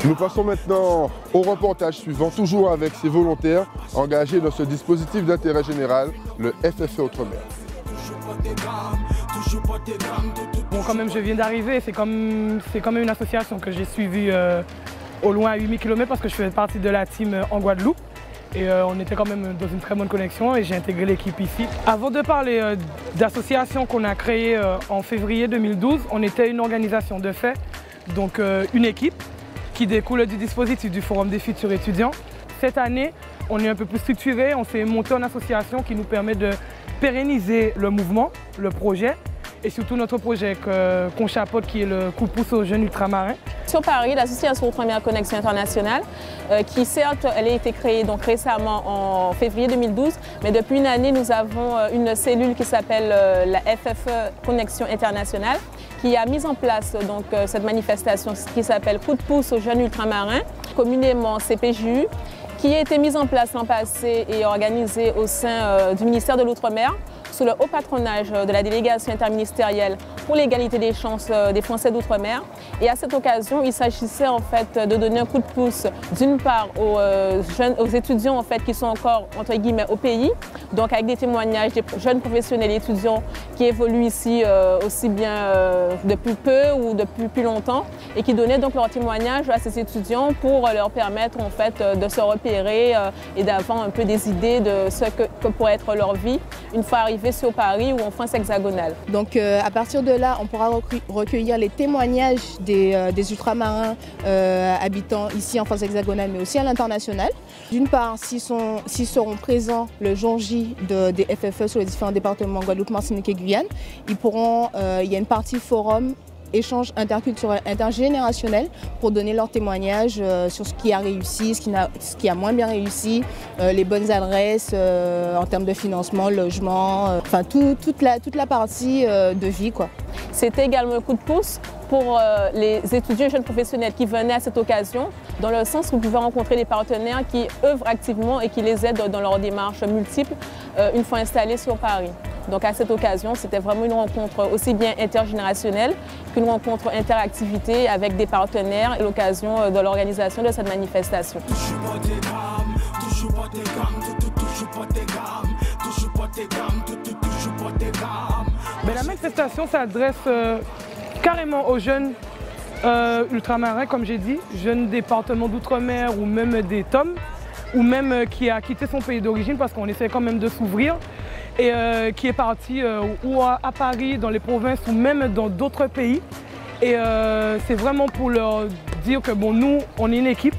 Nous passons maintenant au reportage suivant, toujours avec ces volontaires engagés dans ce dispositif d'intérêt général, le FFE Outre-mer. Bon, quand même, je viens d'arriver, c'est quand même une association que j'ai suivie au loin à 8000 km parce que je faisais partie de la team en Guadeloupe. Et on était quand même dans une très bonne connexion et j'ai intégré l'équipe ici. Avant de parler d'association qu'on a créée en février 2012, on était une organisation de fait, donc une équipe qui découle du dispositif du Forum des futurs étudiants. Cette année, on est un peu plus structuré, on s'est monté en association qui nous permet de pérenniser le mouvement, le projet, et surtout notre projet qu'on chapeaute qui est le coup de pouce aux jeunes ultramarins. Sur Paris, l'association Outre-mer Connexion Internationale, qui certes, elle a été créée donc récemment en février 2012, mais depuis une année, nous avons une cellule qui s'appelle la FFE Connexion Internationale, qui a mis en place donc, cette manifestation qui s'appelle Coup de pouce aux jeunes ultramarins, communément CPJU, qui a été mise en place l'an passé et organisée au sein du ministère de l'Outre-mer, sous le haut patronage de la délégation interministérielle pour l'égalité des chances des Français d'Outre-mer. Et à cette occasion, il s'agissait en fait de donner un coup de pouce d'une part aux étudiants en fait, qui sont encore entre guillemets au pays, donc avec des témoignages des jeunes professionnels et étudiants qui évoluent ici aussi bien depuis peu ou depuis plus longtemps et qui donnaient donc leur témoignage à ces étudiants pour leur permettre en fait de se repérer et d'avoir un peu des idées de ce que pourrait être leur vie une fois arrivés sur Paris ou en France hexagonale. Donc à partir de là, on pourra recueillir les témoignages des ultramarins habitant ici en France hexagonale mais aussi à l'international. D'une part, s'ils seront présents le jour J des FFE sur les différents départements Guadeloupe, Martinique et Guyane, il y a une partie forum, échange interculturel, intergénérationnel pour donner leur témoignage sur ce qui a réussi, ce qui a moins bien réussi, les bonnes adresses en termes de financement, logement, enfin toute la partie de vie, quoi. C'était également un coup de pouce pour les étudiants et jeunes professionnels qui venaient à cette occasion, dans le sens où vous pouvez rencontrer des partenaires qui œuvrent activement et qui les aident dans leurs démarches multiples une fois installés sur Paris. Donc à cette occasion, c'était vraiment une rencontre aussi bien intergénérationnelle qu'une rencontre interactivité avec des partenaires à l'occasion de l'organisation de cette manifestation. La manifestation s'adresse carrément aux jeunes ultramarins, comme j'ai dit, jeunes départements d'outre-mer ou même des TOM, ou même qui a quitté son pays d'origine parce qu'on essaie quand même de s'ouvrir et qui est parti ou à Paris, dans les provinces ou même dans d'autres pays. Et c'est vraiment pour leur dire que bon, nous, on est une équipe,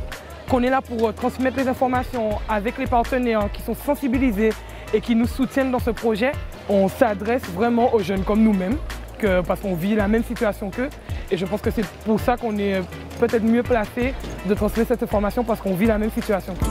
qu'on est là pour transmettre les informations avec les partenaires qui sont sensibilisés et qui nous soutiennent dans ce projet. On s'adresse vraiment aux jeunes comme nous-mêmes, parce qu'on vit la même situation qu'eux. Et je pense que c'est pour ça qu'on est peut-être mieux placé de transmettre cette information parce qu'on vit la même situation qu'eux.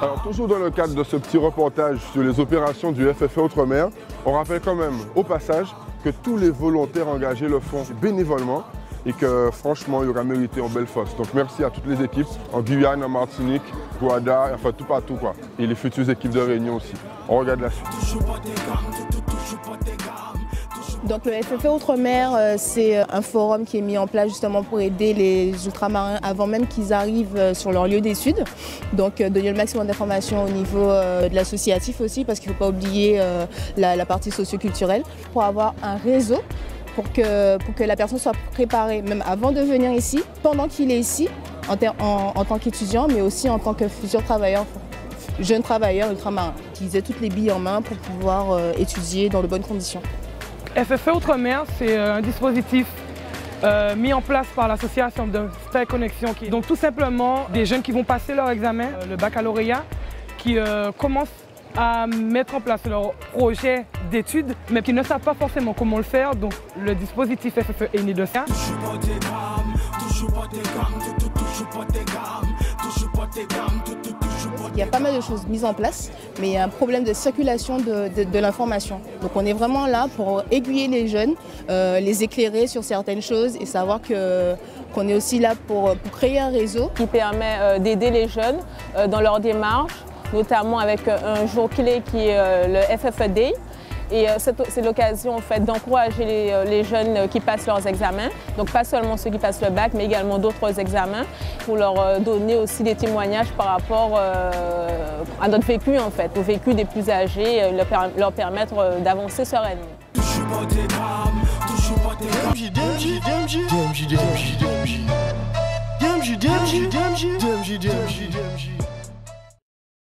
Alors toujours dans le cadre de ce petit reportage sur les opérations du FFE Outre-mer, on rappelle quand même au passage que tous les volontaires engagés le font bénévolement et que franchement il y aura mérité en belle fosse. Donc merci à toutes les équipes en Guyane, en Martinique, Guada, enfin tout partout quoi. Et les futures équipes de Réunion aussi. On regarde la suite. Donc le FFE Outre-mer, c'est un forum qui est mis en place justement pour aider les ultramarins avant même qu'ils arrivent sur leur lieu d'études. Donc donner le maximum d'informations au niveau de l'associatif aussi, parce qu'il ne faut pas oublier la partie socio-culturelle, pour avoir un réseau pour que la personne soit préparée même avant de venir ici, pendant qu'il est ici, en tant qu'étudiant, mais aussi en tant que futur travailleur, jeune travailleur ultramarin, qu'ils aient toutes les billes en main pour pouvoir étudier dans de bonnes conditions. FFE Outre-mer, c'est un dispositif mis en place par l'association de Style Connexion. Donc tout simplement des jeunes qui vont passer leur examen, le baccalauréat, qui commencent à mettre en place leur projet d'études, mais qui ne savent pas forcément comment le faire. Donc le dispositif FFE est né de ça. Il y a pas mal de choses mises en place, mais il y a un problème de circulation de l'information. Donc on est vraiment là pour aiguiller les jeunes, les éclairer sur certaines choses et savoir que qu'on est aussi là pour créer un réseau. Qui permet d'aider les jeunes dans leur démarche, notamment avec un jour clé qui est le FFE Day. Et c'est l'occasion en fait, d'encourager les jeunes qui passent leurs examens, donc pas seulement ceux qui passent le bac, mais également d'autres examens, pour leur donner aussi des témoignages par rapport à notre vécu en fait, au vécu des plus âgés, leur permettre d'avancer sereinement. DMJ.